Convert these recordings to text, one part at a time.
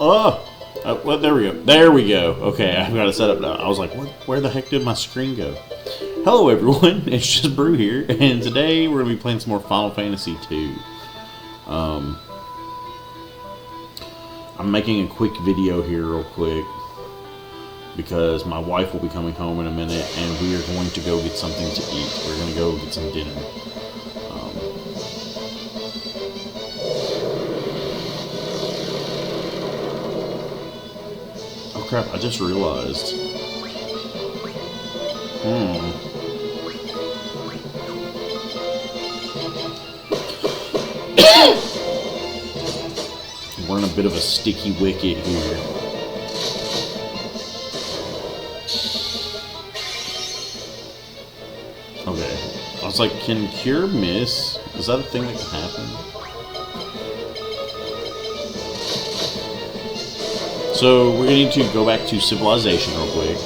Well, there we go. There we go. Okay, I've got it set up now. I was like, what? Where the heck did my screen go? Hello, everyone. It's just Brew here, and today we're gonna be playing some more Final Fantasy II. I'm making a quick video here, real quick, because my wife will be coming home in a minute, and we are going to go get something to eat. We're gonna go get some dinner. Oh crap! I just realized. We're in a bit of a sticky wicket here. Okay. I was like, can cure miss? Is that a thing that can happen? So, we're going to need to go back to civilization real quick.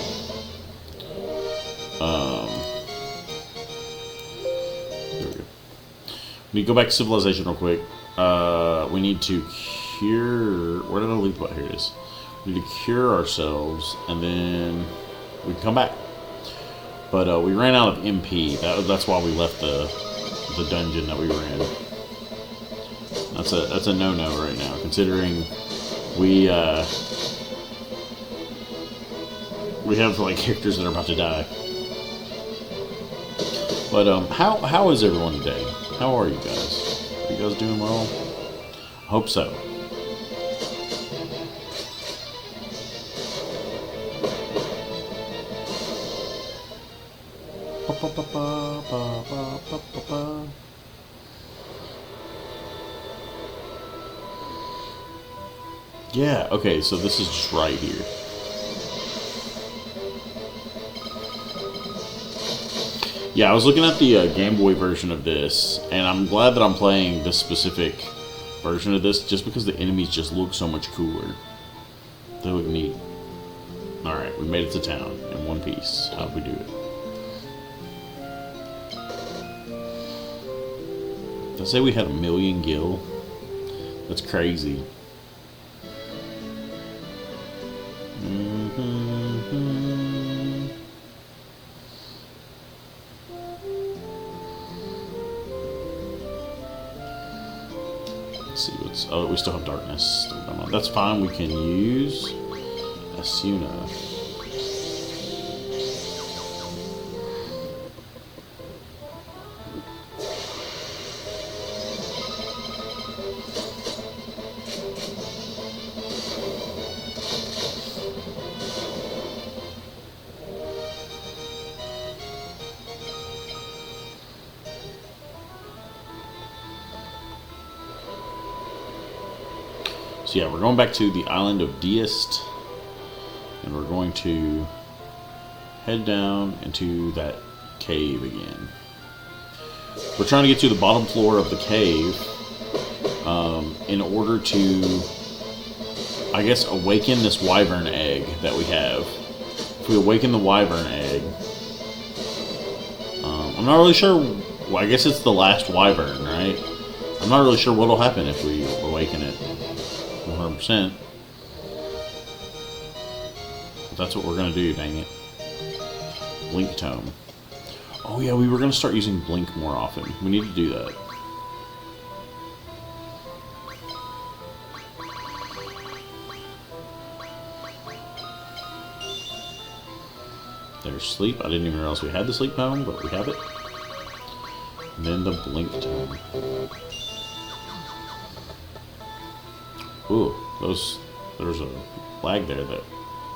There we go. We need to go back to civilization real quick. We need to cure... Where did I leave what? Here it is. We need to cure ourselves, and then we can come back. But we ran out of MP. That's why we left the dungeon that we were in. That's a no-no right now, considering we have like characters that are about to die. But how is everyone today? How are you guys? Are you guys doing well? I hope so. Yeah, okay, so this is just right here. Yeah, I was looking at the Game Boy version of this, and I'm glad that I'm playing this specific version of this, just because the enemies just look so much cooler. They look neat. Alright, we made it to town in one piece. How'd we do it? Did I say we had 1,000,000 gil? That's crazy. Let's see what's... Oh, we still have darkness still going on. That's fine. We can use Asuna. So yeah, we're going back to the island of Deist, and we're going to head down into that cave again. We're trying to get to the bottom floor of the cave in order to, I guess, awaken this wyvern egg that we have. If we awaken the wyvern egg, I'm not really sure. Well, I guess it's the last wyvern, right? I'm not really sure what'll happen if we awaken it. 100%. That's what we're gonna do, dang it. Blink tome. Oh yeah, we were gonna start using blink more often. We need to do that. There's sleep. I didn't even realize we had the sleep tome, but we have it. And then the blink tome. Ooh, there's a lag there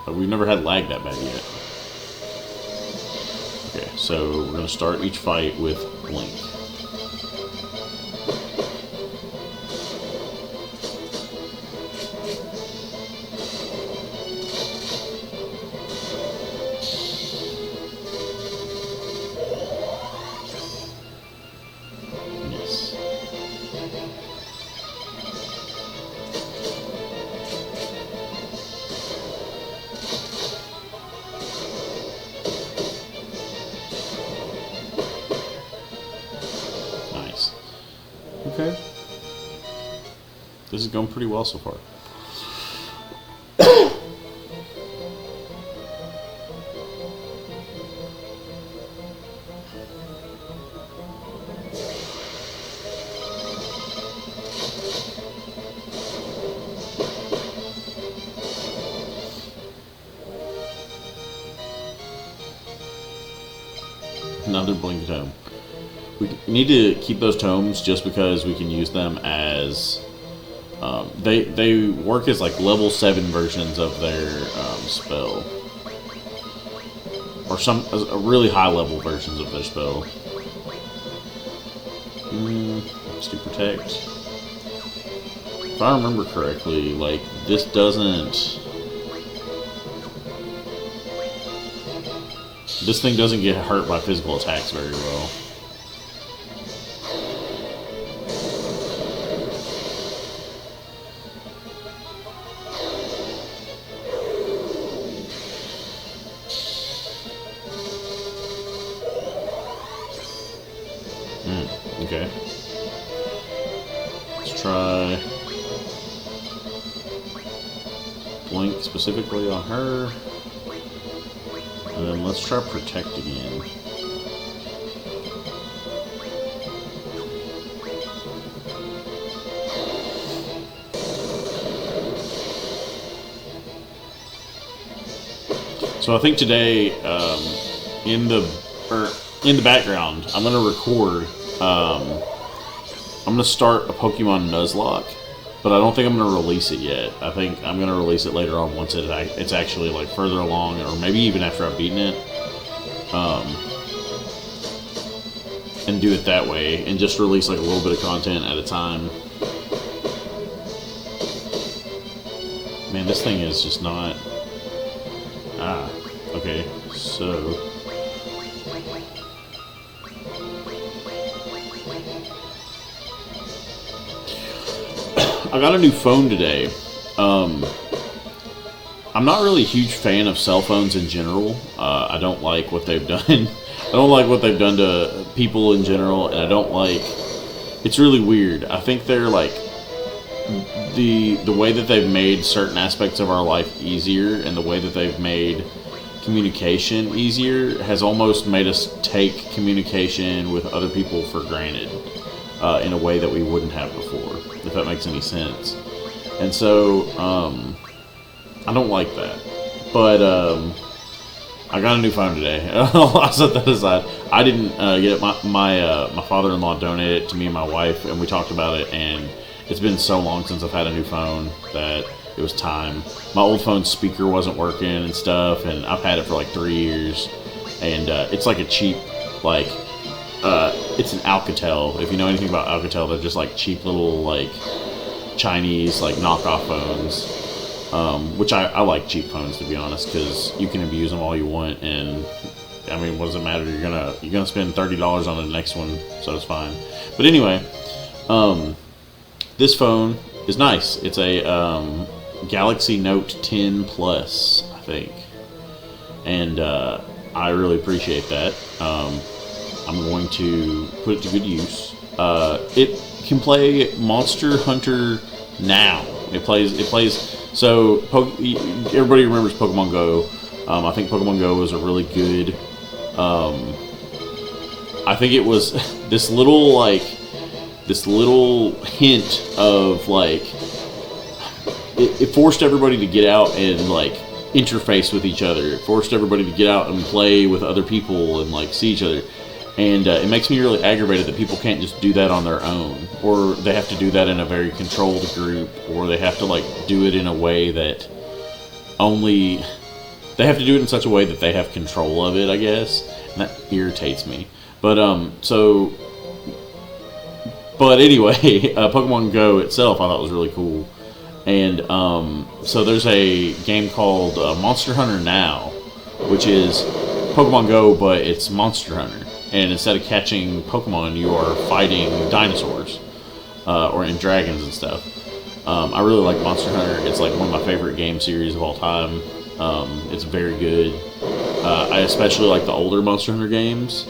but we've never had lag that bad yet. Okay, so we're gonna start each fight with blink. Yes. Okay. This is going pretty well so far. Another blink tome. We need to keep those tomes just because we can use them as... they work as like level 7 versions of their spell. Or some really high level versions of their spell. Let's do protect. If I remember correctly, like, this doesn't... This thing doesn't get hurt by physical attacks very well. Okay. Let's try blink specifically on her. And then let's try protect again. So I think today, in the background, I'm gonna record. I'm gonna start a Pokemon Nuzlocke, but I don't think I'm gonna release it yet. I think I'm gonna release it later on once it's actually like further along, or maybe even after I've beaten it. And do it that way, and just release like a little bit of content at a time. Man, this thing is just not... Okay, so... I got a new phone today. I'm not really a huge fan of cell phones in general. I don't like what they've done. I don't like what they've done to people in general, and I don't like... It's really weird. I think they're like... The way that they've made certain aspects of our life easier, and the way that they've made communication easier, has almost made us take communication with other people for granted in a way that we wouldn't have before, if that makes any sense. And so, I don't like that. But, I got a new phone today. I'll set that aside. I didn't get it. My father-in-law donated it to me and my wife, and we talked about it, and it's been so long since I've had a new phone that it was time. My old phone's speaker wasn't working and stuff, and I've had it for like 3 years. And it's like a cheap, like, it's an Alcatel. If you know anything about Alcatel, they're just like cheap little, like, Chinese, like, knockoff phones. Which I like cheap phones, to be honest, because you can abuse them all you want, and I mean, what does it matter? You're gonna spend $30 on the next one, so it's fine. But anyway, this phone is nice. It's a Galaxy Note 10 Plus, I think, and I really appreciate that. I'm going to put it to good use. It can play Monster Hunter now. It plays. So, everybody remembers Pokemon Go. I think Pokemon Go was a really good... I think it was this little hint of, like... It forced everybody to get out and, like, interface with each other. It forced everybody to get out and play with other people and, like, see each other. And it makes me really aggravated that people can't just do that on their own, or they have to do that in a very controlled group, or they have to like do it in a way that they have to do it in such a way that they have control of it, I guess, and that irritates me. But anyway, Pokemon Go itself I thought was really cool, and so there's a game called Monster Hunter Now, which is Pokemon Go, but it's Monster Hunter. And instead of catching Pokemon, you are fighting dinosaurs, and dragons and stuff. I really like Monster Hunter. It's like one of my favorite game series of all time. It's very good. I especially like the older Monster Hunter games.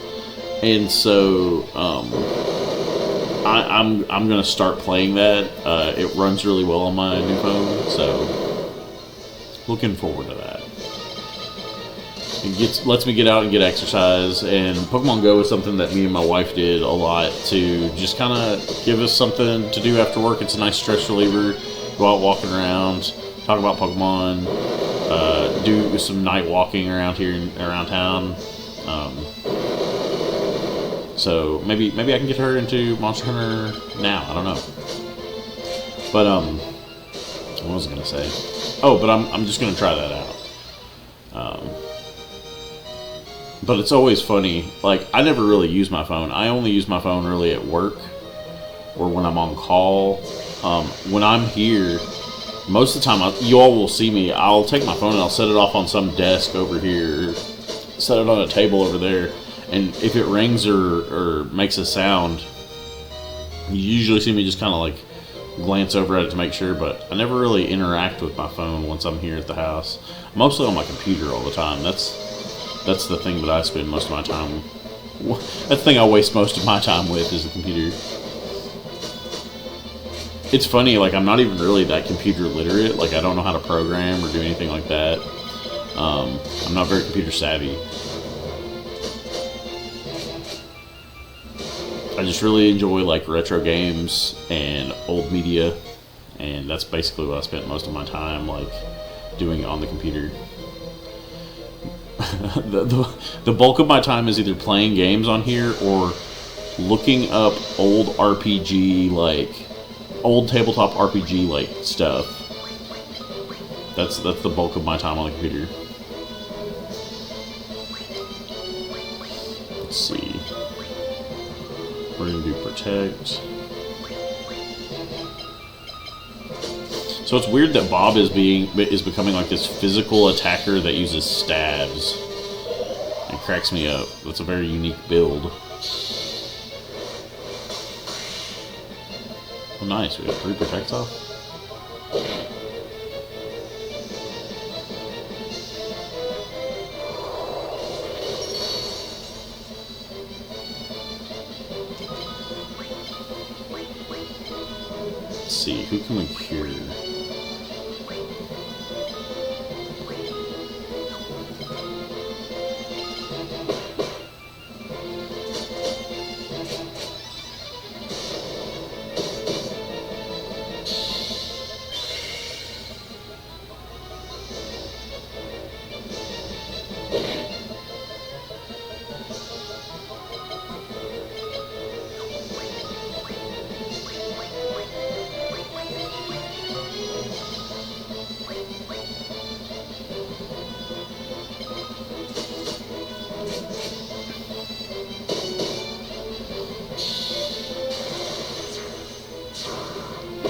And so, I'm gonna start playing that. It runs really well on my new phone, so looking forward to that. It lets me get out and get exercise, and Pokemon Go is something that me and my wife did a lot to just kind of give us something to do after work. It's a nice stress reliever. Go out walking around, talk about Pokemon, do some night walking around here, around town. So maybe I can get her into Monster Hunter now. I don't know. But what was I gonna say? Oh, but I'm just gonna try that out. But it's always funny. Like, I never really use my phone. I only use my phone really at work or when I'm on call. When I'm here, most of the time, you all will see me. I'll take my phone and I'll set it off on some desk over here, set it on a table over there, and if it rings or makes a sound, you usually see me just kind of like glance over at it to make sure, but I never really interact with my phone once I'm here at the house. I'm mostly on my computer all the time. That's the thing that I spend most of my time. That's the thing I waste most of my time with is the computer. It's funny, like, I'm not even really that computer literate. Like, I don't know how to program or do anything like that. I'm not very computer savvy. I just really enjoy, like, retro games and old media. And that's basically what I spent most of my time, like, doing on the computer. the bulk of my time is either playing games on here or looking up old RPG, like old tabletop RPG like stuff. That's the bulk of my time on the computer. Let's see. We're gonna do protect. So it's weird that Bob is becoming like this physical attacker that uses stabs. It cracks me up. That's a very unique build. Oh, nice. We have 3 protects off. Let's see. Who can we cure?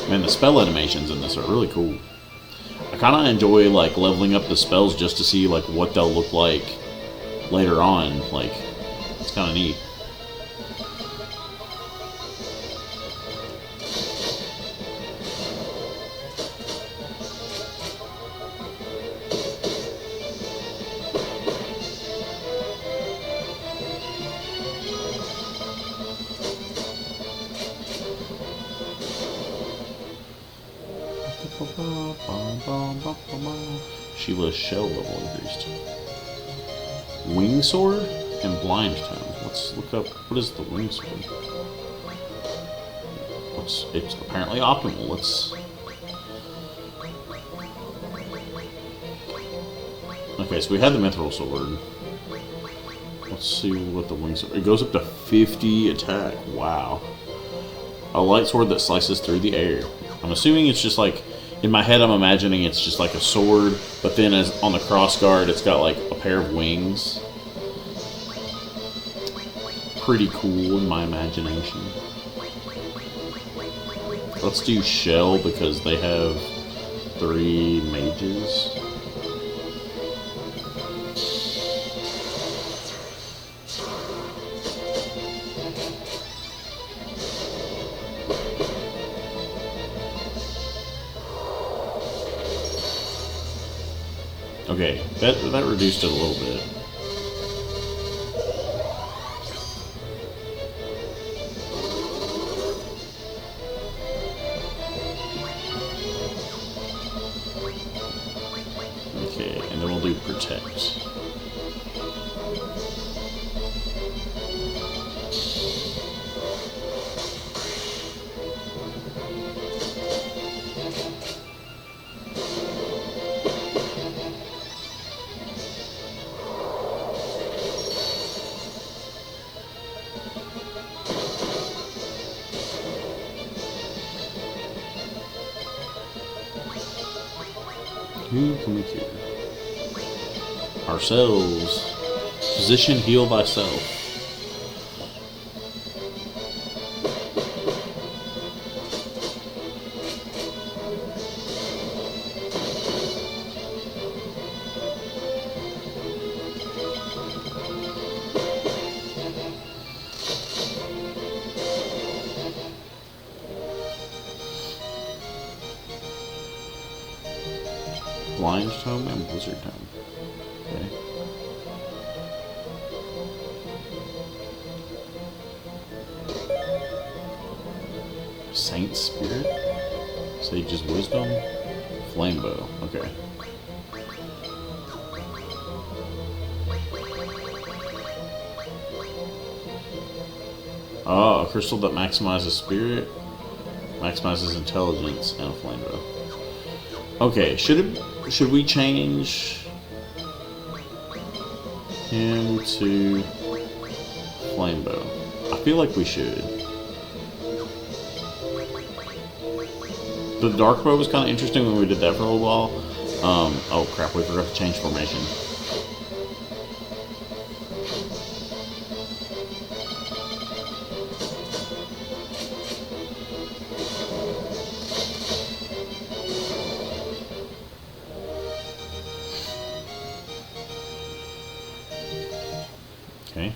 Man, the spell animations in this are really cool. I kind of enjoy like leveling up the spells just to see like what they'll look like later on. Like, it's kind of neat. Sheila's shell level increased. Wing sword and blind tome. Let's look up what is the wing sword. It's apparently optimal. Okay, so we had the mithril sword. Let's see what the wing sword. It goes up to 50 attack. Wow. A light sword that slices through the air. I'm assuming it's just like, in my head I'm imagining it's just like a sword, but then as on the crossguard it's got like a pair of wings. Pretty cool in my imagination. Let's do shell because they have 3 mages. Okay, that reduced it a little bit. Okay, and then we'll do protect. Who can we cure? Ourselves. Position, heal thyself. Blind Tome and Blizzard Tome. Okay. Saint Spirit? Sage's Wisdom? Flame Bow. Okay. Oh, a crystal that maximizes spirit, maximizes intelligence, and a flame bow. Okay, should we change him to flame bow? I feel like we should. The dark bow was kind of interesting when we did that for a little while. Oh crap, we forgot to change formation. Okay.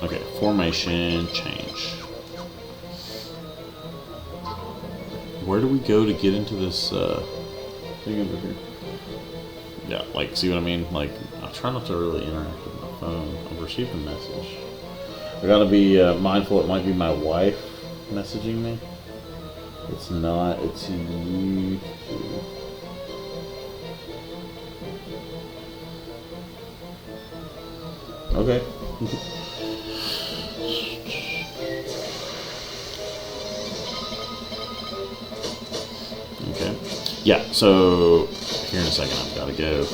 Okay, formation change. Where do we go to get into this thing over here? Yeah, like, see what I mean? Like, I try not to really interact with my phone. I've received a message. I gotta be mindful it might be my wife messaging me. It's not, it's you. Okay. Okay. Yeah, so here in a second I've gotta go.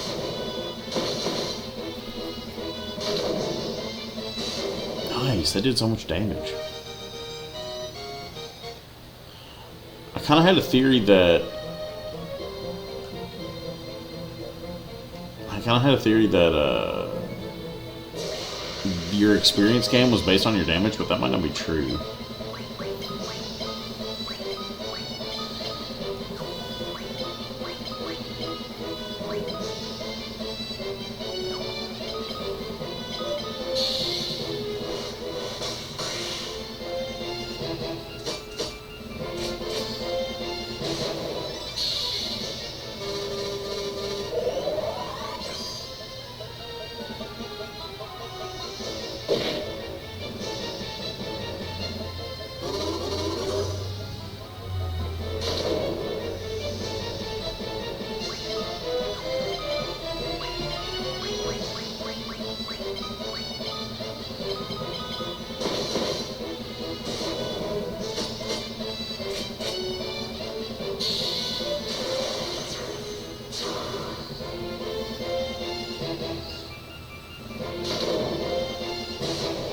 Nice, that did so much damage. I kinda had a theory that your experience game was based on your damage, but that might not be true.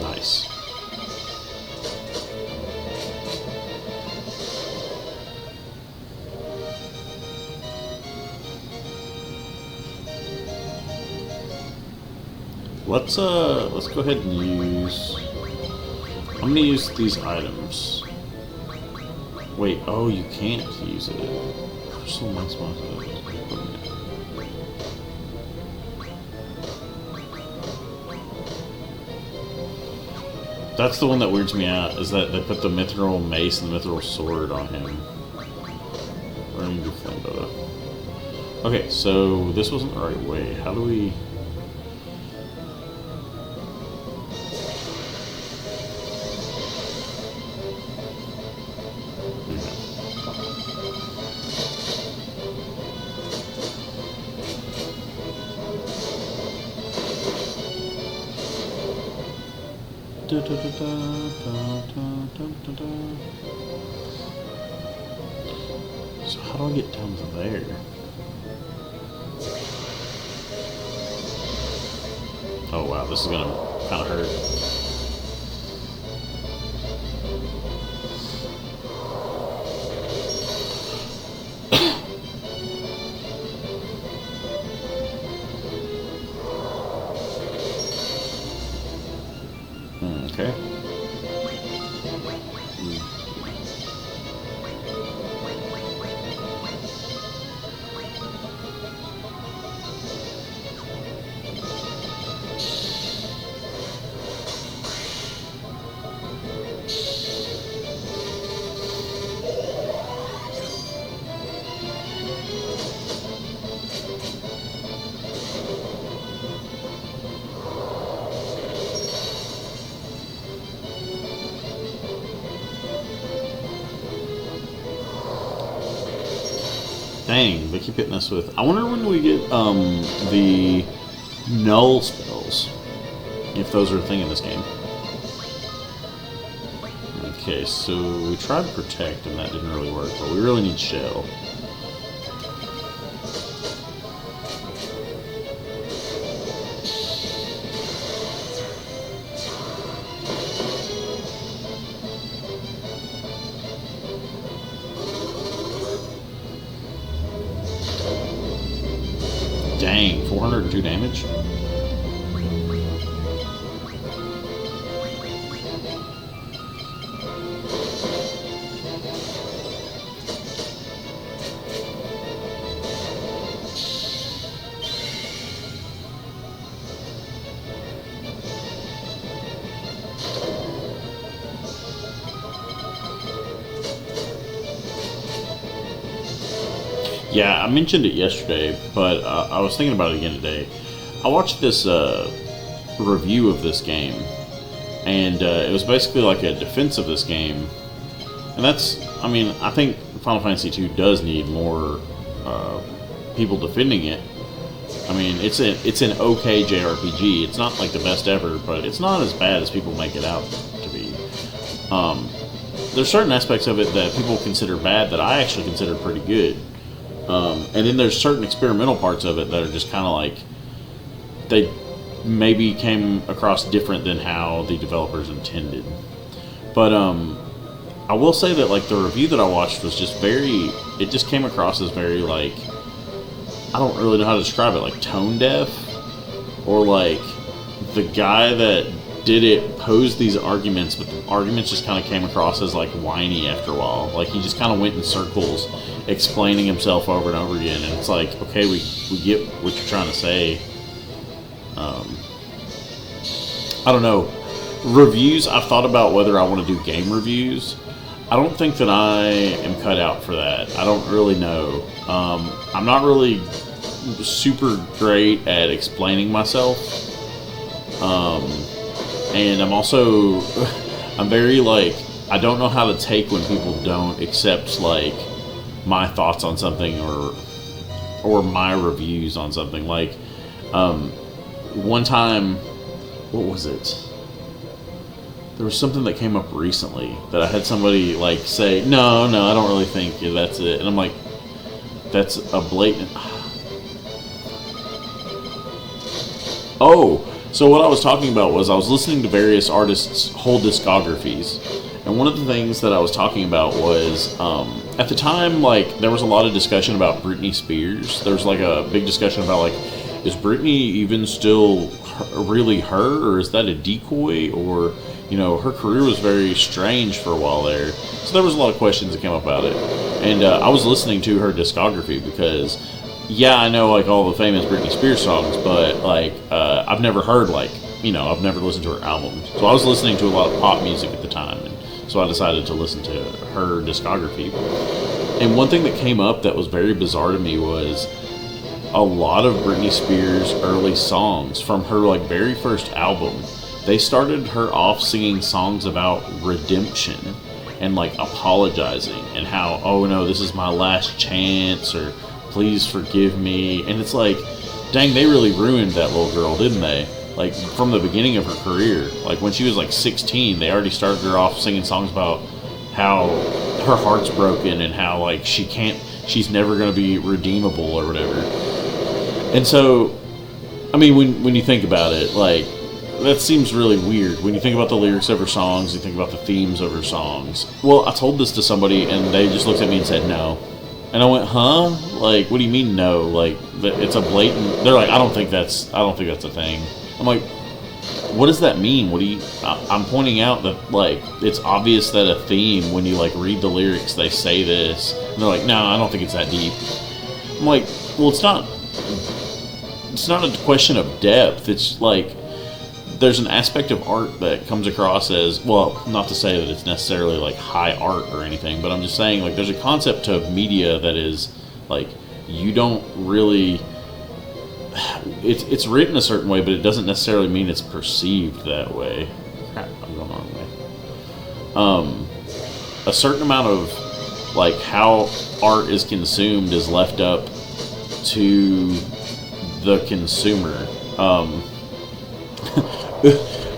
Nice. Let's go ahead and use. I'm gonna use these items. Wait, oh, you can't use it. Crystal maximizes equipment. That's the one that weirds me out, is that they put the mithril mace and the mithril sword on him. We're gonna do flame bow. Okay, so this wasn't the right way. How do we... So how do I get down to there? Oh wow, this is gonna kind of hurt. Okay. Dang, they keep hitting us with... I wonder when we get the null spells. If those are a thing in this game. Okay, so we tried Protect and that didn't really work, but we really need Shell. Dang, 402 damage? Yeah, I mentioned it yesterday, but I was thinking about it again today. I watched this review of this game, and it was basically like a defense of this game. And that's, I mean, I think Final Fantasy II does need more people defending it. I mean, it's an okay JRPG. It's not like the best ever, but it's not as bad as people make it out to be. There's certain aspects of it that people consider bad that I actually consider pretty good. And then there's certain experimental parts of it that are just kind of like, they maybe came across different than how the developers intended. But I will say that like the review that I watched was just very, it just came across as very like, I don't really know how to describe it, like tone deaf, or like the guy that did it posed these arguments, but the arguments just kind of came across as like whiny after a while. Like he just kind of went in circles explaining himself over and over again, and it's like, okay, we get what you're trying to say. I don't know. Reviews, I've thought about whether I want to do game reviews. I don't think that I am cut out for that. I don't really know. I'm not really super great at explaining myself. And I'm also, I'm very like, I don't know how to take when people don't accept like my thoughts on something or my reviews on something. Like, one time, what was it? There was something that came up recently that I had somebody like say, no, I don't really think that's it. And I'm like, that's a blatant... Oh, so what I was talking about was I was listening to various artists' whole discographies. And one of the things that I was talking about was, at the time, like, there was a lot of discussion about Britney Spears. There was like a big discussion about like, is Britney even still really her, or is that a decoy, or, you know, her career was very strange for a while there. So there was a lot of questions that came up about it. And I was listening to her discography because, yeah, I know like all the famous Britney Spears songs, but like I've never heard like, you know, I've never listened to her albums. So I was listening to a lot of pop music at the time, and so I decided to listen to her discography. And one thing that came up that was very bizarre to me was a lot of Britney Spears' early songs from her like very first album, they started her off singing songs about redemption and like apologizing and how, oh no, this is my last chance, or please forgive me. And it's like, dang, they really ruined that little girl, didn't they? Like from the beginning of her career, like when she was like 16, they already started her off singing songs about how her heart's broken and how like she's never going to be redeemable or whatever. And so, I mean, when you think about it, like, that seems really weird. When you think about the lyrics of her songs, you think about the themes of her songs. Well, I told this to somebody, and they just looked at me and said no. And I went, huh? Like, what do you mean no? Like, it's a blatant... They're like, I don't think that's a thing. I'm like, what does that mean? What do you? I'm pointing out that like it's obvious that a theme when you like read the lyrics they say this. And they're like, no, I don't think it's that deep. I'm like, well, it's not. It's not a question of depth. It's like there's an aspect of art that comes across as, well, not to say that it's necessarily like high art or anything, but I'm just saying like there's a concept of media that is like you don't really. It's written a certain way, but it doesn't necessarily mean it's perceived that way. Crap, I'm going the wrong way. A certain amount of like how art is consumed is left up to the consumer.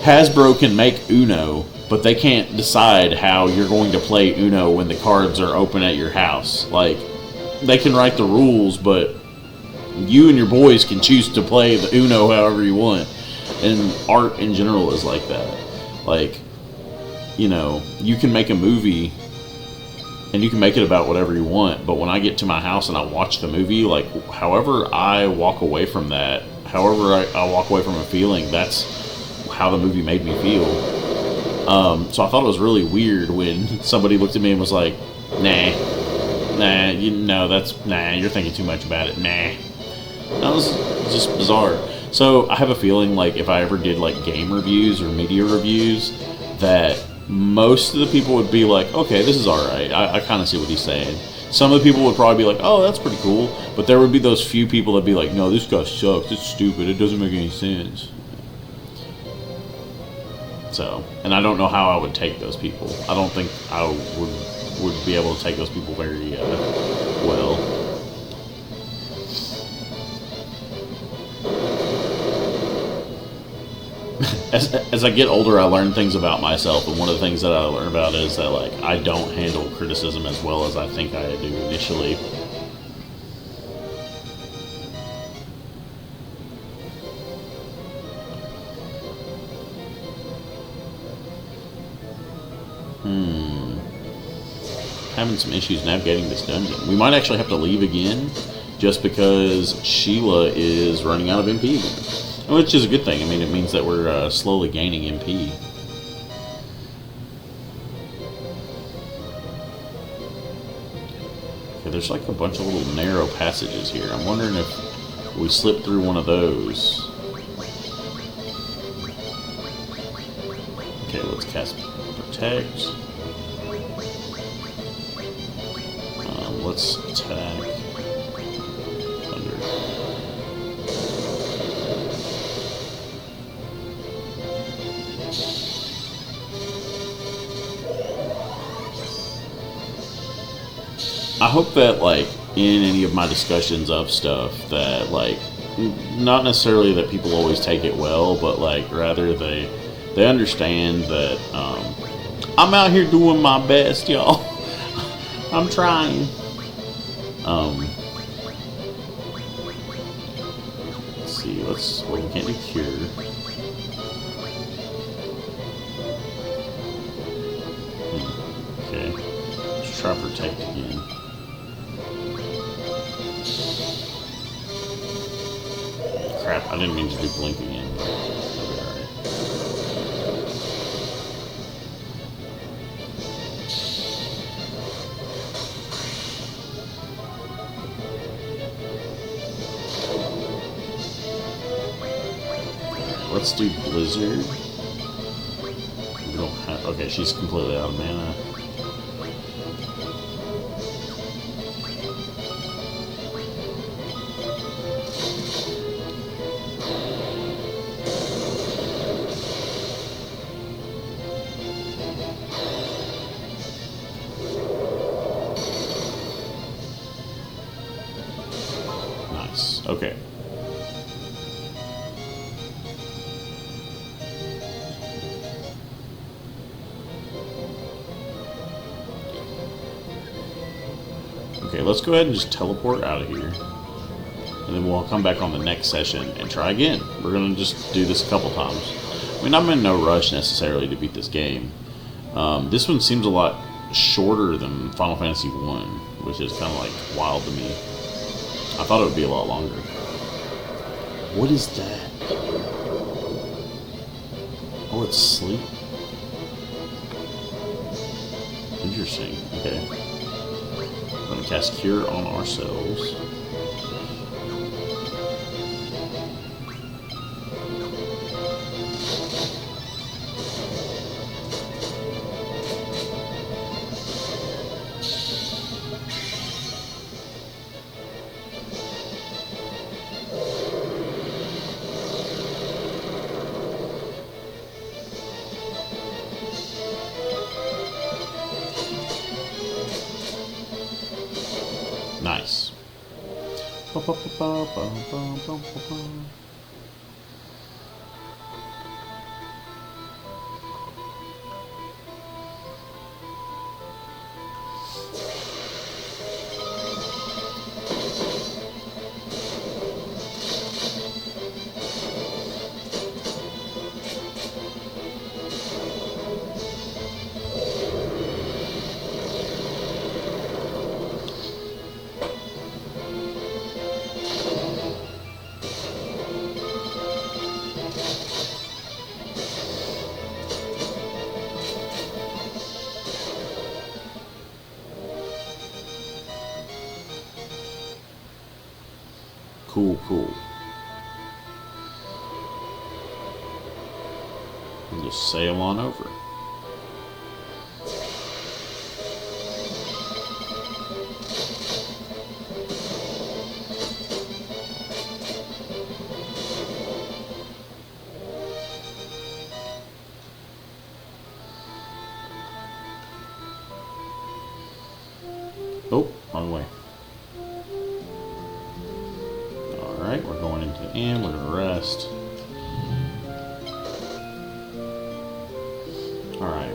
Hasbro can make Uno, but they can't decide how you're going to play Uno when the cards are open at your house. Like, they can write the rules, but you and your boys can choose to play the Uno however you want. And art in general is like that. Like, you know, you can make a movie and you can make it about whatever you want, but when I get to my house and I watch the movie, like, however I walk away from that, however I walk away from a feeling, that's how the movie made me feel. So I thought it was really weird when somebody looked at me and was like, nah, you're thinking too much about it, nah. That was just bizarre. So I have a feeling like if I ever did like game reviews or media reviews, that most of the people would be like, okay, this is alright, I kind of see what he's saying. Some of the people would probably be like, oh, that's pretty cool. But there would be those few people that'd be like, no, this guy sucks, it's stupid, it doesn't make any sense. So, and I don't know how I would take those people. I don't think I would be able to take those people very well. As I get older, I learn things about myself, and one of the things that I learn about is that like I don't handle criticism as well as I think I do initially. Having some issues navigating this dungeon. We might actually have to leave again, just because Sheila is running out of MP. Which is a good thing. I mean, it means that we're slowly gaining MP. Okay, there's like a bunch of little narrow passages here. I'm wondering if we slip through one of those. Okay, let's cast Protect. Let's attack. Thunder. I hope that, like, in any of my discussions of stuff, that, like, not necessarily that people always take it well, but, like, rather they understand that, I'm out here doing my best, y'all. I'm trying. Let's see, well, we can't do Cure. Okay. Let's try Protect again. Crap, I didn't mean to do Blink again. Let's do Blizzard. We don't have. Okay, she's completely out of mana. Nice. Okay. Okay, let's go ahead and just teleport out of here. And then we'll come back on the next session and try again. We're going to just do this a couple times. I mean, I'm in no rush necessarily to beat this game. This one seems a lot shorter than Final Fantasy 1, which is kind of like wild to me. I thought it would be a lot longer. What is that? Oh, it's sleep. Interesting. Okay. We're going to cast Cure on ourselves. Nice. Cool, cool. And just sail on over. Oh, wrong way. Alright, we're going into the inn, we're going to rest. Alright.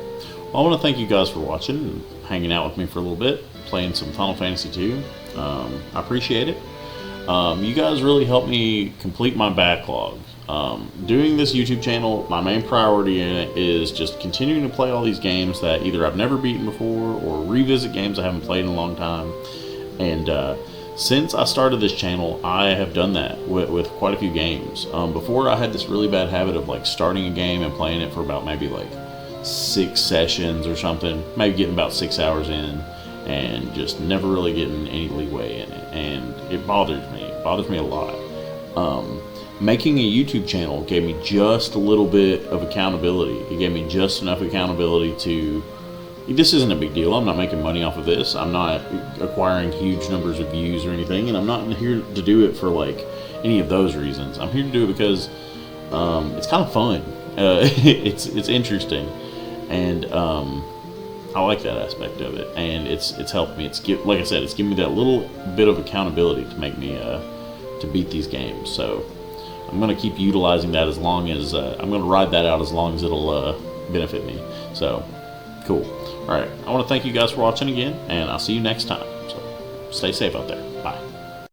Well, I want to thank you guys for watching and hanging out with me for a little bit, playing some Final Fantasy II. I appreciate it. You guys really helped me complete my backlog. Doing this YouTube channel, my main priority in it is just continuing to play all these games that either I've never beaten before or revisit games I haven't played in a long time. And since I started this channel, I have done that with quite a few games. Before, I had this really bad habit of like starting a game and playing it for about maybe like 6 sessions or something, maybe getting about 6 hours in, and just never really getting any leeway in it, and it bothers me a lot. Making a YouTube channel gave me just a little bit of accountability. It gave me just enough accountability to, this isn't a big deal, I'm not making money off of this, I'm not acquiring huge numbers of views or anything, and I'm not here to do it for like any of those reasons. I'm here to do it because it's kind of fun. It's interesting, and I like that aspect of it, and it's helped me. Like I said, it's given me that little bit of accountability to make me to beat these games. So I'm going to keep utilizing that as long as I'm going to ride that out as long as it'll benefit me. So cool. All right, I want to thank you guys for watching again, and I'll see you next time. So stay safe out there. Bye.